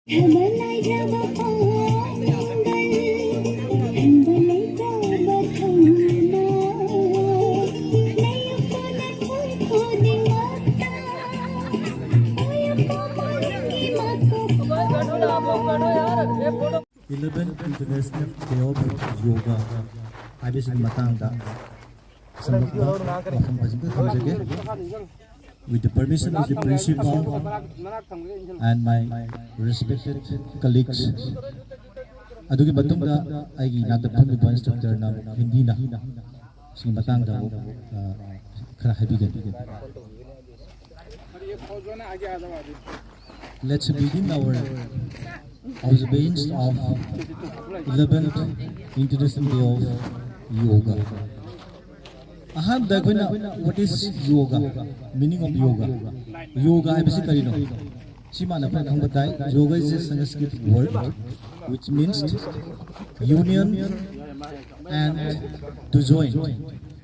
11th International Day of Yoga habising matangda with the permission of the principal and my respected colleagues adugi matungda aigi nagda phamiba instructor na Hindi na sing matangda khara habigan. Let's begin our observance of 11th International Day of Yoga. What is yoga? Meaning of yoga. Yoga is basically no. Yoga is a Sanskrit word which means union and to join.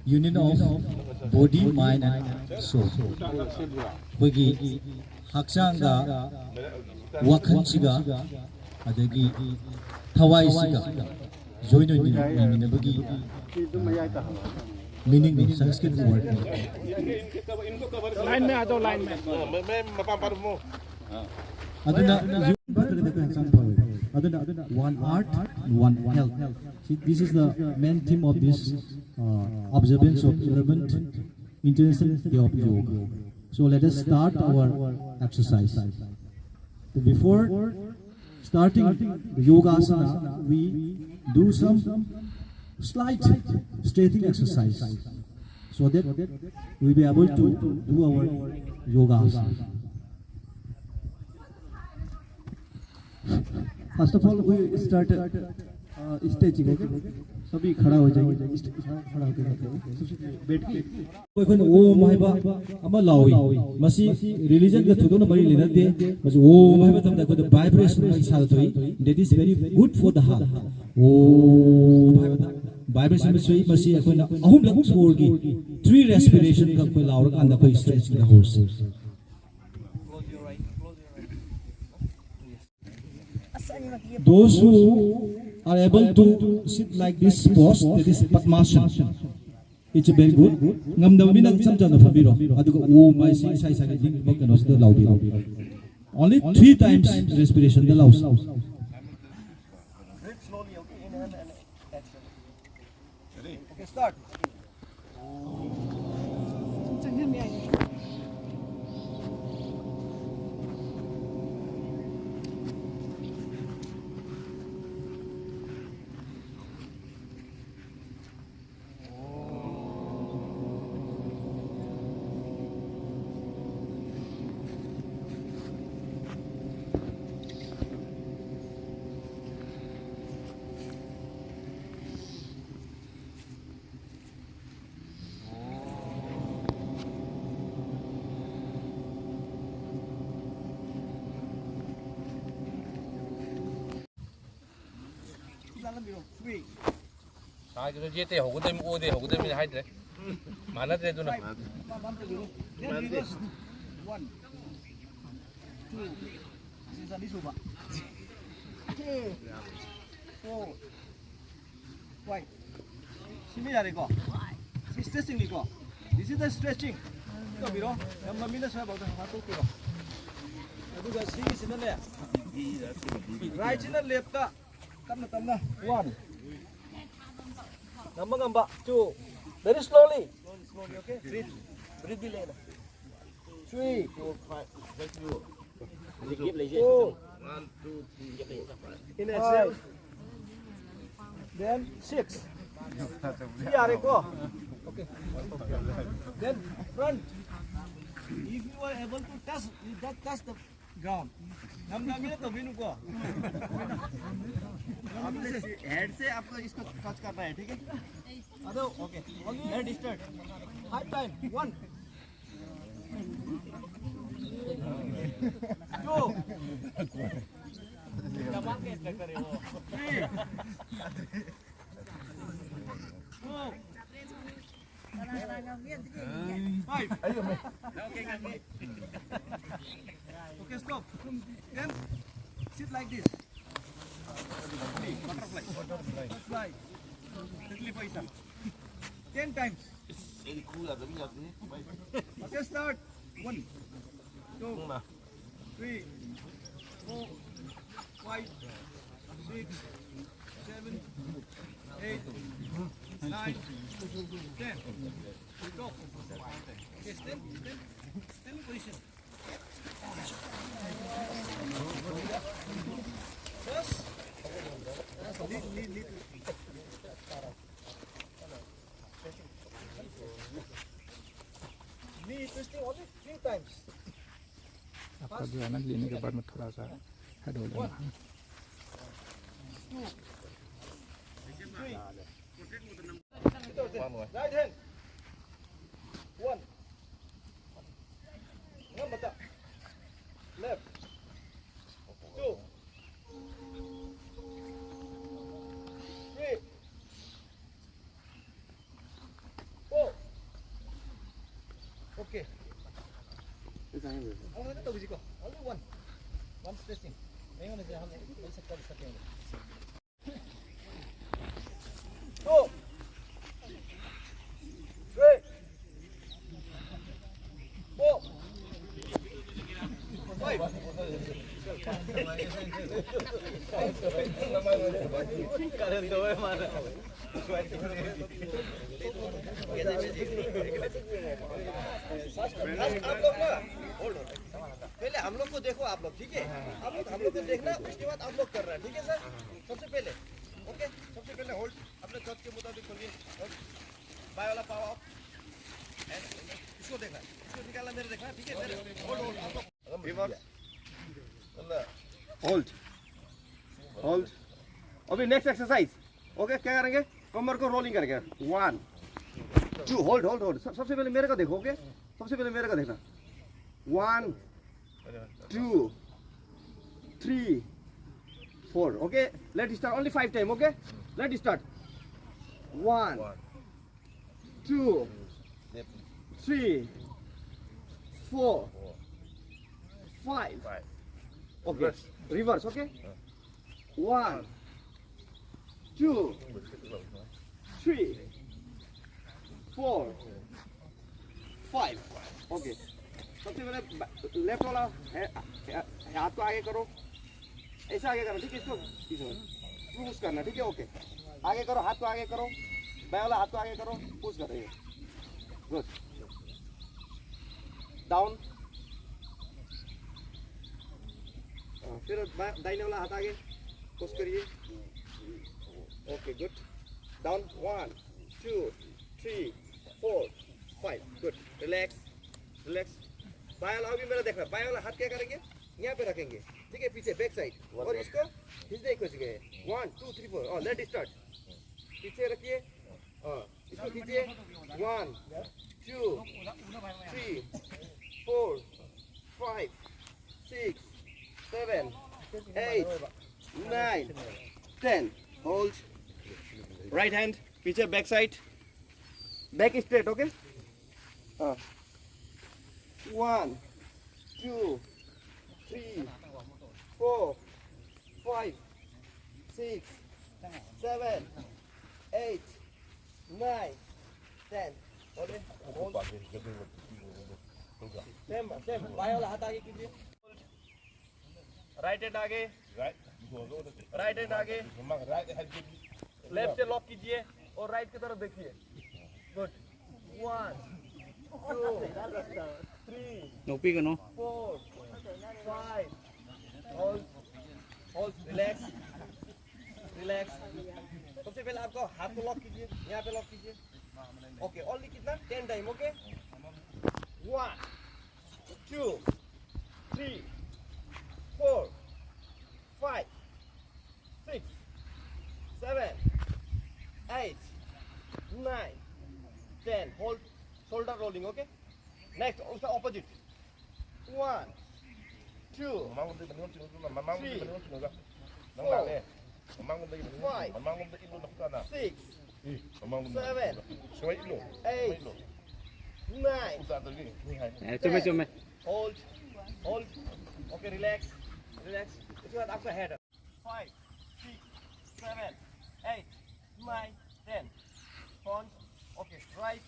Union of body, mind and soul. Hakshanga Wakanchiga Adagi Hawaii join meaning Sanskrit word. Line में आ जाओ line में. One art, one health. See, this is the main theme of this observance of 11th International Day of Yoga. So let us start our exercise. Before starting the yoga asana, we do some slight stretching exercise so that we will be able to do our yoga asana. First of all, we start stretching. Okay? सभी खड़ा हो जाएंगे खड़ा होकर बैठ के कोई कोई ओम हाइबा अमा लावी मसी रिलीजन का थोड़ा ना बड़ी लेना दे बस ओम हाइबा तब देखो द वाइब्रेशन में साथ होई that is very good for the heart Om हाइबा वाइब्रेशन में सोई मसी कोई ना अहुम लग छोड़ की 3 respiration का कोई लावर का अंदर कोई स्ट्रेच का होस those who are able to sit like this pose, that is Padmasana. It's very good. Ngamdamina samjana fabiro. Adugo oh my sai ding bakano sida laubiro. Only 3 times respiration the laus. Breathe slowly, okay? Inhale and exhale. Ready? Okay, start. Hai cái gì thế hổ cái ô thế hổ cái hai đấy mà nó thế tôi này 1, 2, 3, 4, 5. Simi ra ko. Stretching ko. This is the stretching. Ko biro. Mami na sa ba ha to ko. Adu ga si sin le. Right in the left ta. Tamna 1. Ngamba 2. Very slowly. Slowly, okay? Breathe. Breathe delay. 3. 4, 5. Just you. 4. 1, 2, 3. In exhale. Then 6. Go. Okay. Then front. If you are able to touch, you just touch the ground. नमनमी तो बिनु को head से आपको इसको touch करना है ठीक है अदो ओके हेड स्टार्ट 5 टाइम 1 2 जवान के इंस्ट्रक्टर है वो 3 4 5 Okay, stop. Then Sit like this. Butterfly. Butterfly. Little paisa. 10 times. Okay, start. 1, 2, 3, 4, 5, 6, 7, 8, 9, 10. Go. Okay, stand in position. First, lead. Knee twisting only 3 times. आपका जो है ना लेने के बाद में थोड़ा सा हेड हो जाना है 2, 3. Right hand. 1. Mata. Left. 2. 3. 4. Okay. Only one. One stretching. Hang on, Go. 3. 4. 5. पहले हम लोग को देखो आप लोग, ठीक है? आप लोग हम लोग को देखना, उसके बाद आप लोग कर रहे हैं, ठीक है सर? सबसे पहले, ओके? सबसे पहले होल्ड, अपने चौथ के मुताबिक खोलिए, बाय वाला पाव ऑफ, इसको देखना, इसको निकालना मेरे देखना, ठीक है? होल्ड, आप लोग रिवर्स, होल्ड, अभी नेक्स्ट एक्सरसाइज, ओके? क्या करेंगे? कमर को रोलिंग करके, 1, 2, होल्ड, सबसे पहले मेरे को देखो, ओके? सबसे पहले मेरे को देखना, 1, 2, 3, 4. Okay, let's start only 5 times. Okay, let's start. 1, 2, 3, 4, 5. Okay, reverse. Okay, 1, 2, 3, 4, 5. Okay. सबसे पहले लेफ्ट वाला हाथ को आगे करो, ऐसा आगे करो, ठीक है? इसको पुश करना, ठीक है? ओके, आगे करो, हाथ को आगे करो, बाएं वाला हाथ को आगे करो, पुश कर रही है, गुड, डाउन, फिर दाहिने वाला हाथ आगे पुश करिए, okay, good, down, 1, 2, 3, 4, 5, good, relax, बाएं वाला अभी मेरा देखना, बाएं वाला हाथ क्या करेंगे? यहाँ पे रखेंगे, ठीक है? पीछे बैक साइड, और इसको खींचने की कोशिश करें, 1, 2, 3, 4, और लेट स्टार्ट, पीछे रखिए, इसको खींचिए, 1, 2, 3, 4, 5, 6, 7, 8, 9, 10, होल्ड, राइट हैंड, पीछे back side, back straight, okay? 1, 2, 3, 4, 5, 6, 7, 8, 9, 10. Same बाएं वाला हाथ आगे कीजिए, राइट हैंड आगे, राइट हैंड आगे, लेफ्ट से लॉक कीजिए और राइट की तरफ देखिए, गुड, 1, 2, 3, 4, 5, होल्ड, रिलैक्स, सबसे पहले आपको हाथ को लॉक कीजिए, यहाँ पे लॉक कीजिए, ओके, ओनली कितना? 10 time, okay? 1, 2, 3, 4, 5, 6, 7, 8, 9, 10, hold, shoulder rolling, okay? Next, also opposite. 1, 2, 3, 4, 5, 6, 7, 8, 9. Hold. Okay, relax. Relax. उसके बाद आपका head. 5, 6, 7, 8, 9, 10. Front. Okay. Right.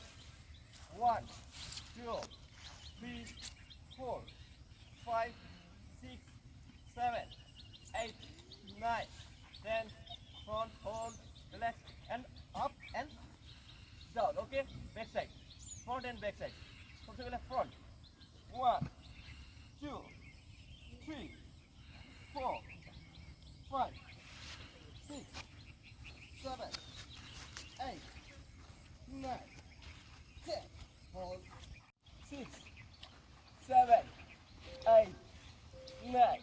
1, 2, 3, 4, 5, 6, 7, 8, 9, 10. Front. Hold. Relax. And up and down. Okay. Back side. Front and back side. सबसे पहले front. 1, 2, 3, 4, 5, 6, 7, 8, 9, 10. Hold. 6, 7, 8, 9,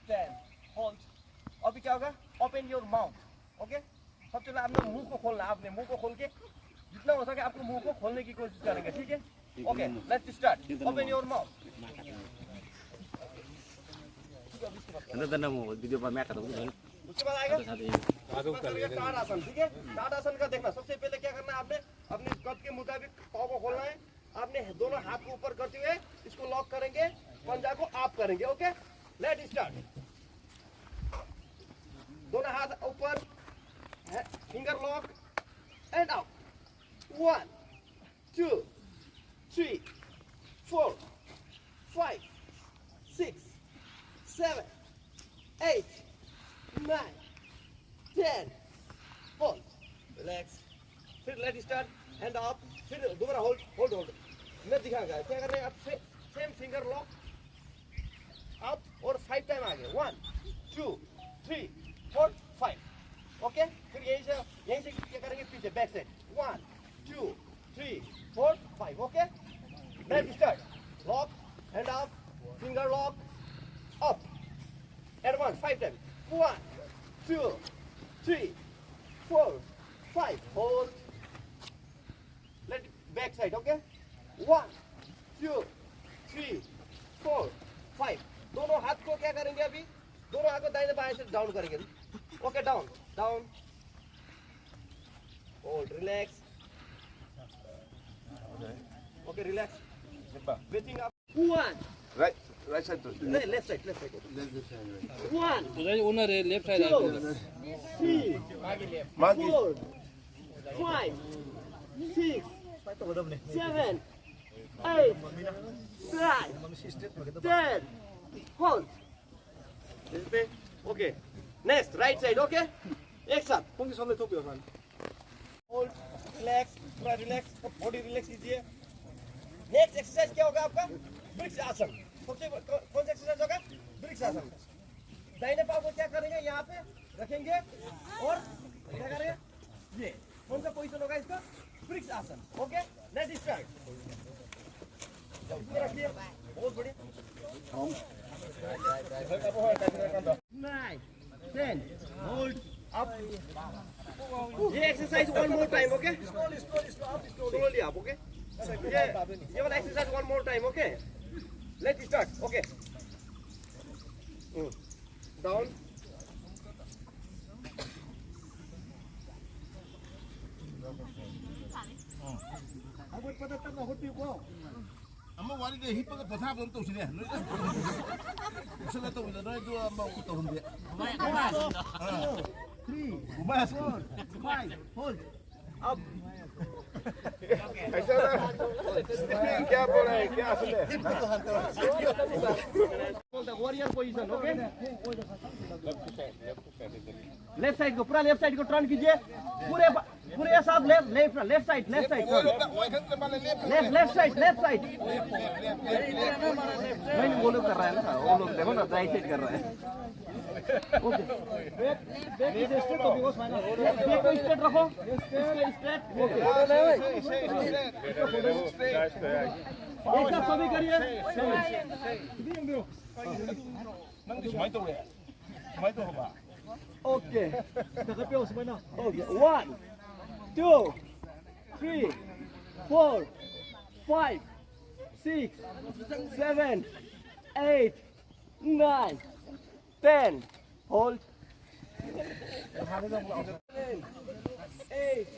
10. Hold. अभी क्या होगा? Open your mouth. Okay? सबसे पहले आपने मुंह को खोलना. आपने मुंह को खोल के जितना हो सके आपको मुंह को खोलने की कोशिश करेंगे. ठीक है? Okay. Let's start. Open your mouth. Video पर मैं करता हूँ उसके बाद आएगा टाट आसन. ठीक है? टाट आसन का देखना. सबसे पहले क्या करना है आपने अपने कद के मुताबिक पाँव को खोलना है. आपने दोनों हाथ को ऊपर करते हुए इसको लॉक करेंगे. पंजा को आप करेंगे. ओके? Let start. दोनों हाथ ऊपर. Finger lock and out. 1, 2, 3, 4, 5, 6, 7, 8, 9, 10. Hold. Relax. फिर लेट स्टार्ट. Hand up. फिर दोबारा होल्ड होल्ड होल्ड. मैं दिखाऊंगा क्या कर रहे हैं आप. सेम फिंगर लॉक अप और 5 टाइम आगे. 1, 2, 3, 4, 5. ओके. फिर यहीं से क्या करेंगे पीछे back side. 1, 2, 3, 4, 5. Okay. Let start. Lock hand up. Finger lock up. At once, 5 times. 1, 2, 3, 4, 5. Hold. Let back side, okay? 1, 2, 3, 4, 5. दोनों हाथ को क्या करेंगे अभी? दोनों हाथ को दाहिने बाएं से डाउन करेंगे. Okay, down, down. Hold, relax. Okay, relax. Breathing up. 1. Right side Left side, left side. 1, owner है left side 2, 3, 4, 5, 6, 7, 8, 9, 10. Hold. Okay. Next, right side, okay? एक साथ. Hold, relax, थोड़ा relax, body relax कीजिए. Next exercise क्या होगा आपका? BRICS आसन. सबसे कौन सा एक्सरसाइज होगा? ब्रिक्स आसन. दाहिने पाँव को क्या करेंगे? यहाँ पे रखेंगे और क्या करेंगे? ये कौन सा पोजीशन होगा इसका? ब्रिक्स आसन. ओके. Let's start. रखिए. बहुत बढ़िया. 9, 10. Hold up. ये exercise one more time. Okay. Slowly आप. ओके. ये वाला exercise one more time. Okay. Let's start. Okay. Down. Agora pode estar na rota igual. 아마 와리데 히퍼가 보사 본 또시네. 무슨 또 우리가 또 한번 또 혼데. 3, 뭐야? 4, 5. Hold. Up. ऐसा क्या बोल रहे हैं क्या असल है warrior position. Okay. Left side को पूरा लेफ्ट साइड को टर्न कीजिए. पूरे साथ लेफ्ट साइड लेफ्ट साइड. नहीं वो लोग कर रहा है ना. वो लोग देखो ना राइट साइड कर रहा है. ओके. बैक इज स्ट्रेट तो बिकॉज़ फाइनल. बैक को स्ट्रेट रखो. स्ट्रेट. ओके. एक साथ सभी करिए. ओके. ओके. 1, 2, 3, 4, 5, 6, 7, 8, 9, 10. Hold. 8,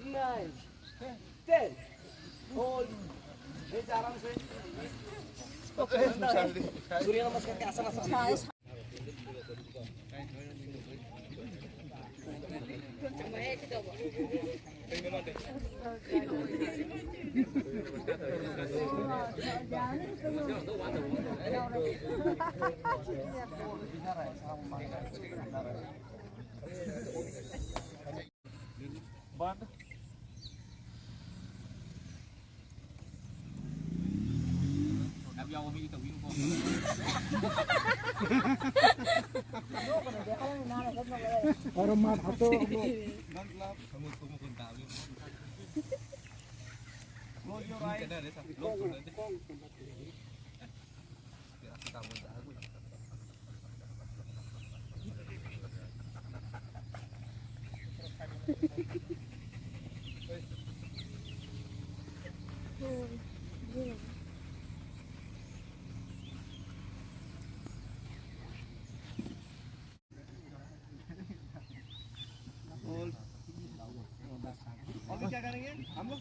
9, 10. Hold. आराम से. सूर्य नमस्कार के आसन. बंद Close your eyes. Hold. अभी क्या करेंगे हम लोग?